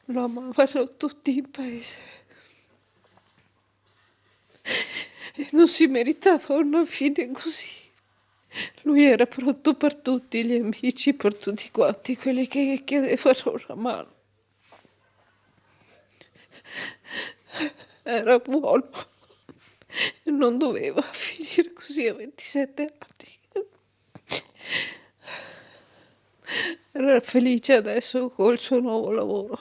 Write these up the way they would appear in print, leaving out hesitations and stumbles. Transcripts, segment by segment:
Lo amavano tutti in paese e non si meritava una fine così. Lui era pronto per tutti gli amici, per tutti quanti quelli che chiedevano una mano. Era buono e non doveva finire così a 27 anni. Era felice adesso col suo nuovo lavoro,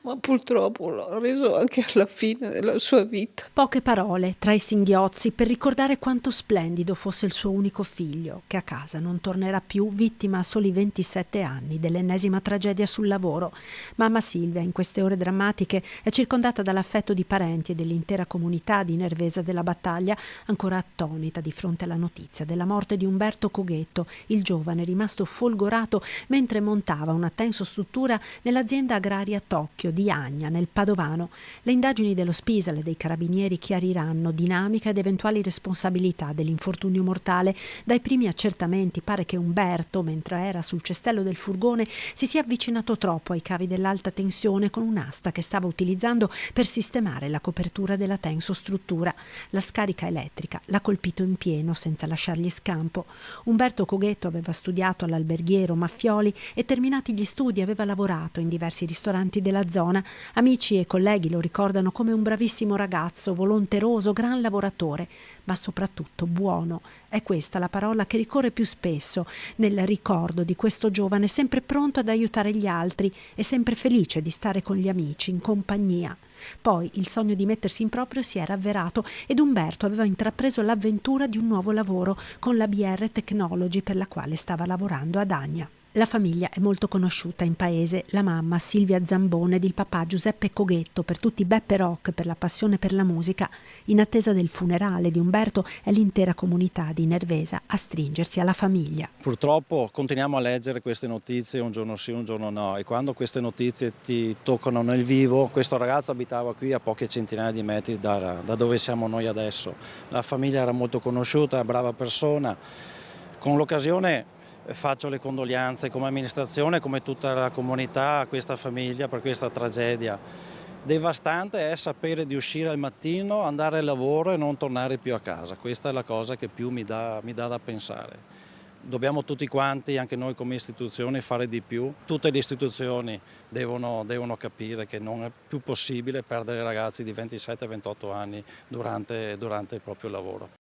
ma purtroppo l'ha reso anche alla fine della sua vita. Poche parole tra i singhiozzi per ricordare quanto splendido fosse il suo unico figlio, che a casa non tornerà più, vittima a soli 27 anni dell'ennesima tragedia sul lavoro. Mamma Silvia, in queste ore drammatiche, è circondata dall'affetto di parenti e dell'intera comunità di Nervesa della Battaglia, ancora attonita di fronte alla notizia della morte di Umberto Coghetto, il giovane rimasto folgorato mentre montava una tensostruttura nell'azienda agraria Tocchio di Agna, nel Padovano. Le indagini dello Spisal e dei carabinieri chiariranno dinamica ed eventuali responsabilità dell'infortunio mortale. Dai primi accertamenti pare che Umberto, mentre era sul cestello del furgone, si sia avvicinato troppo ai cavi dell'alta tensione con un'asta che stava utilizzando per sistemare la copertura della tensostruttura. La scarica elettrica l'ha colpito in pieno senza lasciargli scampo. Umberto Coghetto aveva studiato all'alberghiero Maffioli e, terminati gli studi, aveva lavorato in diversi ristoranti della zona. Amici e colleghi lo ricordano come un bravissimo ragazzo, volonteroso, gran lavoratore, ma soprattutto buono. È questa la parola che ricorre più spesso nel ricordo di questo giovane, sempre pronto ad aiutare gli altri e sempre felice di stare con gli amici, in compagnia. Poi il sogno di mettersi in proprio si era avverato ed Umberto aveva intrapreso l'avventura di un nuovo lavoro con la BR Technology, per la quale stava lavorando ad Agna. La famiglia è molto conosciuta in paese, la mamma Silvia Zambone ed il papà Giuseppe Coghetto, per tutti Beppe Rock per la passione per la musica. In attesa del funerale di Umberto è l'intera comunità di Nervesa a stringersi alla famiglia. Purtroppo continuiamo a leggere queste notizie un giorno sì, un giorno no, e quando queste notizie ti toccano nel vivo, questo ragazzo abitava qui a poche centinaia di metri da dove siamo noi adesso. La famiglia era molto conosciuta, brava persona. Con l'occasione faccio le condoglianze come amministrazione, come tutta la comunità, a questa famiglia per questa tragedia. Devastante è sapere di uscire al mattino, andare al lavoro e non tornare più a casa. Questa è la cosa che più mi dà da pensare. Dobbiamo tutti quanti, anche noi come istituzioni, fare di più. Tutte le istituzioni devono capire che non è più possibile perdere ragazzi di 27-28 anni durante il proprio lavoro.